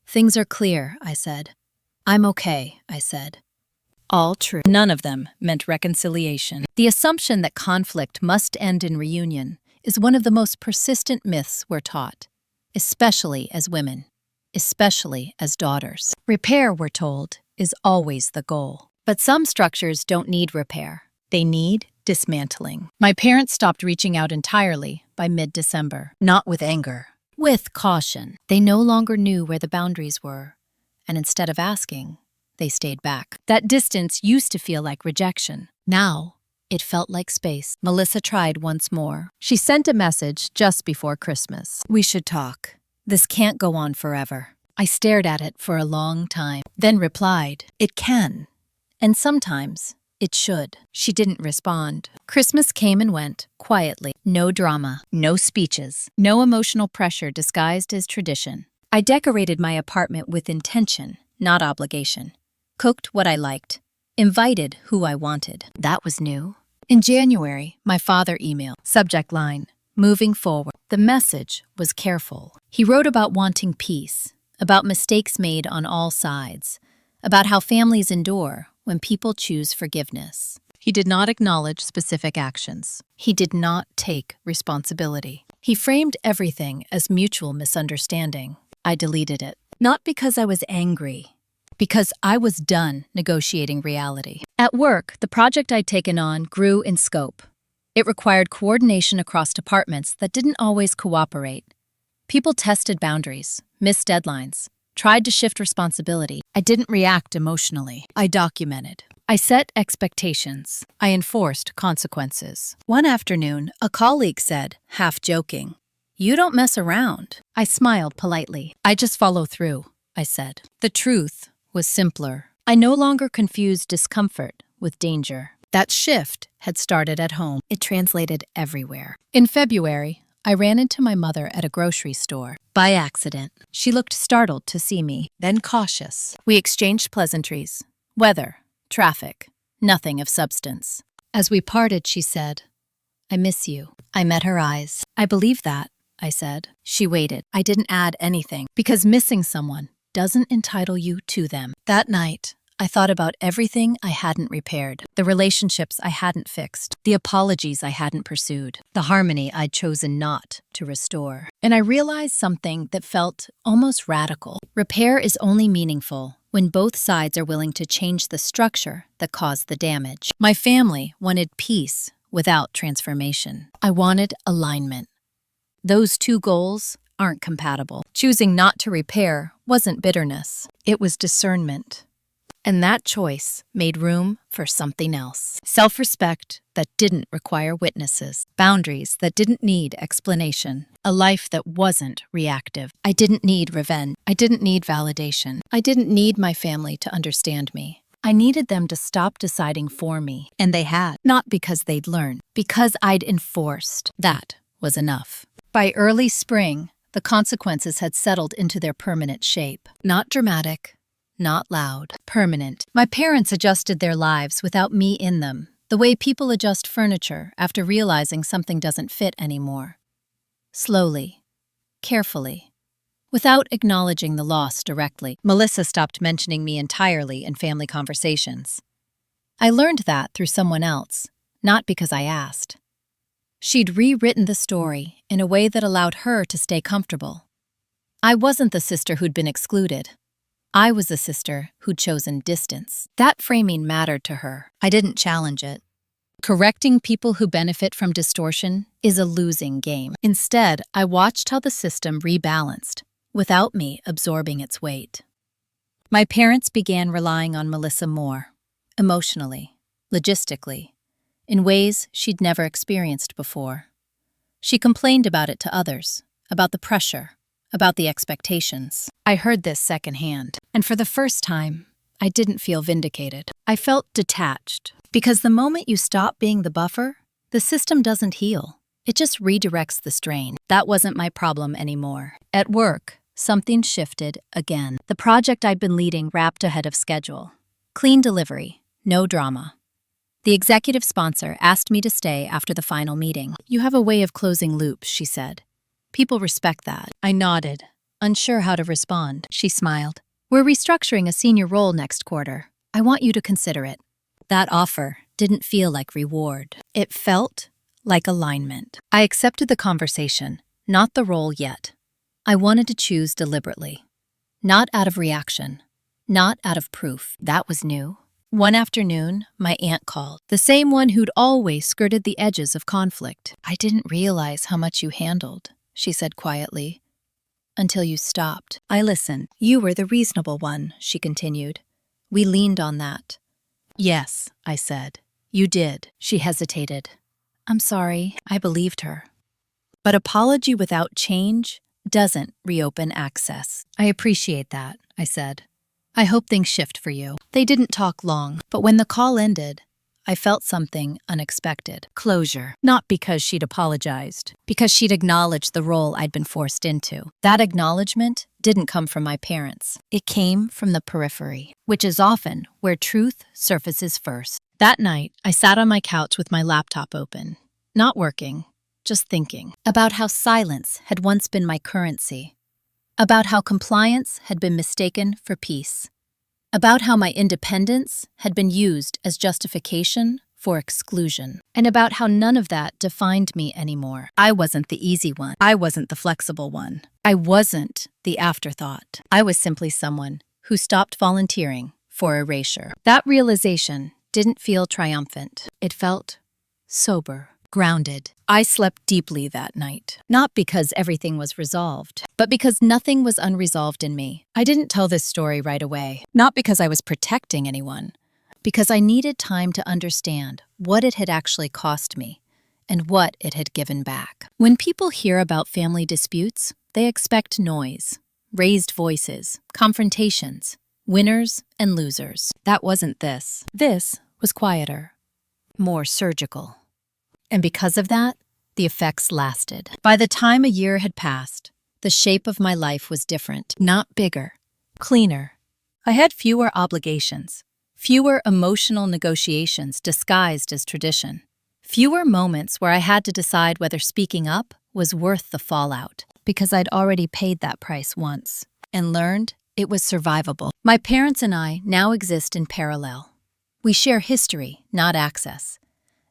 Things are clear, I said. I'm okay, I said. All true. None of them meant reconciliation. The assumption that conflict must end in reunion is one of the most persistent myths we're taught, especially as women, especially as daughters. Repair, we're told, is always the goal. But some structures don't need repair. They need dismantling. My parents stopped reaching out entirely by mid-December. Not with anger, with caution. They no longer knew where the boundaries were, and instead of asking, they stayed back. That distance used to feel like rejection. Now, It felt like space. Melissa tried once more. She sent a message just before Christmas. We should talk. This can't go on forever. I stared at it for a long time, then replied, it can. And sometimes it should. She didn't respond. Christmas came and went, quietly. No drama, no speeches, no emotional pressure disguised as tradition. I decorated my apartment with intention, not obligation. Cooked what I liked. Invited who I wanted. That was new. In January, my father emailed. Subject line, moving forward. The message was careful. He wrote about wanting peace, about mistakes made on all sides, about how families endure when people choose forgiveness. He did not acknowledge specific actions. He did not take responsibility. He framed everything as mutual misunderstanding. I deleted it. Not because I was angry, because I was done negotiating reality. At work, the project I'd taken on grew in scope. It required coordination across departments that didn't always cooperate. People tested boundaries, missed deadlines, tried to shift responsibility. I didn't react emotionally. I documented. I set expectations. I enforced consequences. One afternoon, a colleague said, half joking, "You don't mess around." I smiled politely. "I just follow through," I said. The truth was simpler. I no longer confused discomfort with danger. That shift had started at home. It translated everywhere. In February, I ran into my mother at a grocery store. By accident. She looked startled to see me, then cautious. We exchanged pleasantries. Weather, traffic, nothing of substance. As we parted, she said, "I miss you." I met her eyes. "I believe that," I said. She waited. I didn't add anything, because missing someone doesn't entitle you to them. That night, I thought about everything I hadn't repaired, the relationships I hadn't fixed, the apologies I hadn't pursued, the harmony I'd chosen not to restore. And I realized something that felt almost radical. Repair is only meaningful when both sides are willing to change the structure that caused the damage. My family wanted peace without transformation. I wanted alignment. Those two goals aren't compatible. Choosing not to repair wasn't bitterness. It was discernment. And that choice made room for something else. Self-respect that didn't require witnesses. Boundaries that didn't need explanation. A life that wasn't reactive. I didn't need revenge. I didn't need validation. I didn't need my family to understand me. I needed them to stop deciding for me. And they had. Not because they'd learned. Because I'd enforced. That was enough. By early spring, the consequences had settled into their permanent shape. Not dramatic. Not loud. Permanent. My parents adjusted their lives without me in them, the way people adjust furniture after realizing something doesn't fit anymore. Slowly. Carefully. Without acknowledging the loss directly. Melissa stopped mentioning me entirely in family conversations. I learned that through someone else, not because I asked. She'd rewritten the story in a way that allowed her to stay comfortable. I wasn't the sister who'd been excluded. I was the sister who'd chosen distance. That framing mattered to her. I didn't challenge it. Correcting people who benefit from distortion is a losing game. Instead, I watched how the system rebalanced, without me absorbing its weight. My parents began relying on Melissa more, emotionally, logistically, in ways she'd never experienced before. She complained about it to others, about the pressure, about the expectations. I heard this secondhand, and for the first time, I didn't feel vindicated. I felt detached, because the moment you stop being the buffer, the system doesn't heal. It just redirects the strain. That wasn't my problem anymore. At work, something shifted again. The project I'd been leading wrapped ahead of schedule. Clean delivery, no drama. The executive sponsor asked me to stay after the final meeting. "You have a way of closing loops," she said. "People respect that." I nodded, unsure how to respond. She smiled. "We're restructuring a senior role next quarter. I want you to consider it." That offer didn't feel like reward. It felt like alignment. I accepted the conversation, not the role yet. I wanted to choose deliberately. Not out of reaction. Not out of proof. That was new. One afternoon, my aunt called, the same one who'd always skirted the edges of conflict. "I didn't realize how much you handled," she said quietly, "until you stopped." I listened. "You were the reasonable one," she continued. "We leaned on that." "Yes," I said. You did. She hesitated. I'm sorry. I believed her. But apology without change doesn't reopen access. I appreciate that, I said. I hope things shift for you. They didn't talk long, but when the call ended, I felt something unexpected. Closure. Not because she'd apologized, because she'd acknowledged the role I'd been forced into. That acknowledgement didn't come from my parents. It came from the periphery, which is often where truth surfaces first. That night, I sat on my couch with my laptop open, not working, just thinking about how silence had once been my currency, about how compliance had been mistaken for peace, about how my independence had been used as justification for exclusion, and about how none of that defined me anymore. I wasn't the easy one. I wasn't the flexible one. I wasn't the afterthought. I was simply someone who stopped volunteering for erasure. That realization didn't feel triumphant. It felt sober. Grounded. I slept deeply that night, not because everything was resolved, but because nothing was unresolved in me. I didn't tell this story right away, not because I was protecting anyone, because I needed time to understand what it had actually cost me and what it had given back. When people hear about family disputes, they expect noise, raised voices, confrontations, winners and losers. That wasn't this. This was quieter, more surgical. And because of that, the effects lasted. By the time a year had passed, the shape of my life was different, not bigger, cleaner. I had fewer obligations, fewer emotional negotiations disguised as tradition, fewer moments where I had to decide whether speaking up was worth the fallout, because I'd already paid that price once and learned it was survivable. My parents and I now exist in parallel. We share history, not access.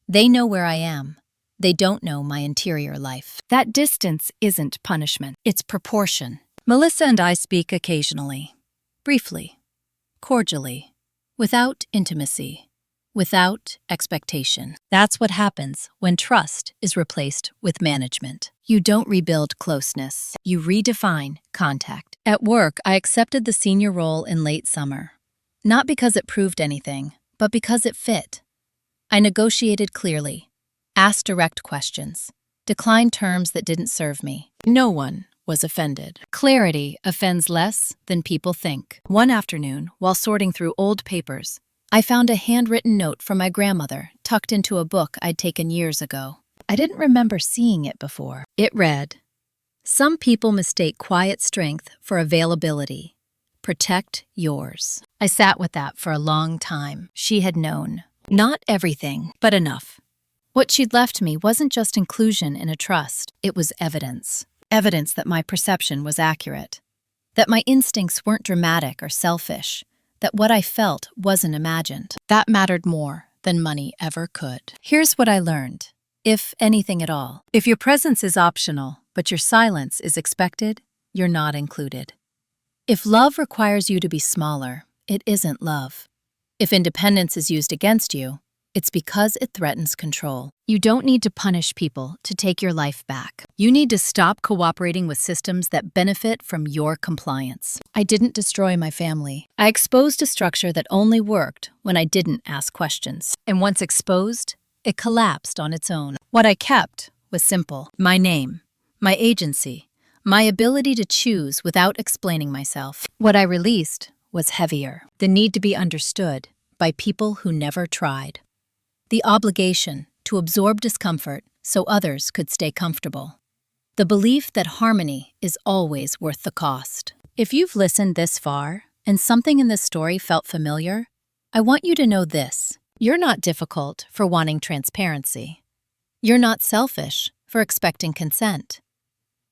They know where I am. They don't know my interior life. That distance isn't punishment. It's proportion. Melissa and I speak occasionally, briefly, cordially, without intimacy, without expectation. That's what happens when trust is replaced with management. You don't rebuild closeness. You redefine contact. At work, I accepted the senior role in late summer. Not because it proved anything, but because it fit. I negotiated clearly, asked direct questions, declined terms that didn't serve me. No one was offended. Clarity offends less than people think. One afternoon, while sorting through old papers, I found a handwritten note from my grandmother tucked into a book I'd taken years ago. I didn't remember seeing it before. It read, "Some people mistake quiet strength for availability. Protect yours." I sat with that for a long time. She had known. Not everything, but enough. What she'd left me wasn't just inclusion in a trust, it was evidence. Evidence that my perception was accurate. That my instincts weren't dramatic or selfish. That what I felt wasn't imagined. That mattered more than money ever could. Here's what I learned, if anything at all. If your presence is optional, but your silence is expected, you're not included. If love requires you to be smaller, it isn't love. If independence is used against you, it's because it threatens control. You don't need to punish people to take your life back. You need to stop cooperating with systems that benefit from your compliance. I didn't destroy my family. I exposed a structure that only worked when I didn't ask questions. And once exposed, it collapsed on its own. What I kept was simple. My name, my agency, my ability to choose without explaining myself. What I released was heavier. The need to be understood by people who never tried. The obligation to absorb discomfort so others could stay comfortable. The belief that harmony is always worth the cost. If you've listened this far and something in this story felt familiar, I want you to know this. You're not difficult for wanting transparency. You're not selfish for expecting consent.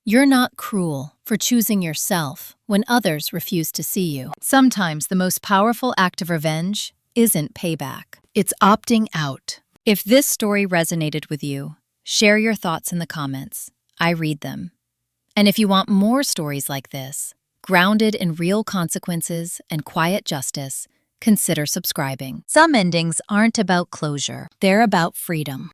You're not cruel for choosing yourself when others refuse to see you. Sometimes the most powerful act of revenge isn't payback. It's opting out. If this story resonated with you, share your thoughts in the comments. I read them. And if you want more stories like this, grounded in real consequences and quiet justice, consider subscribing. Some endings aren't about closure. They're about freedom.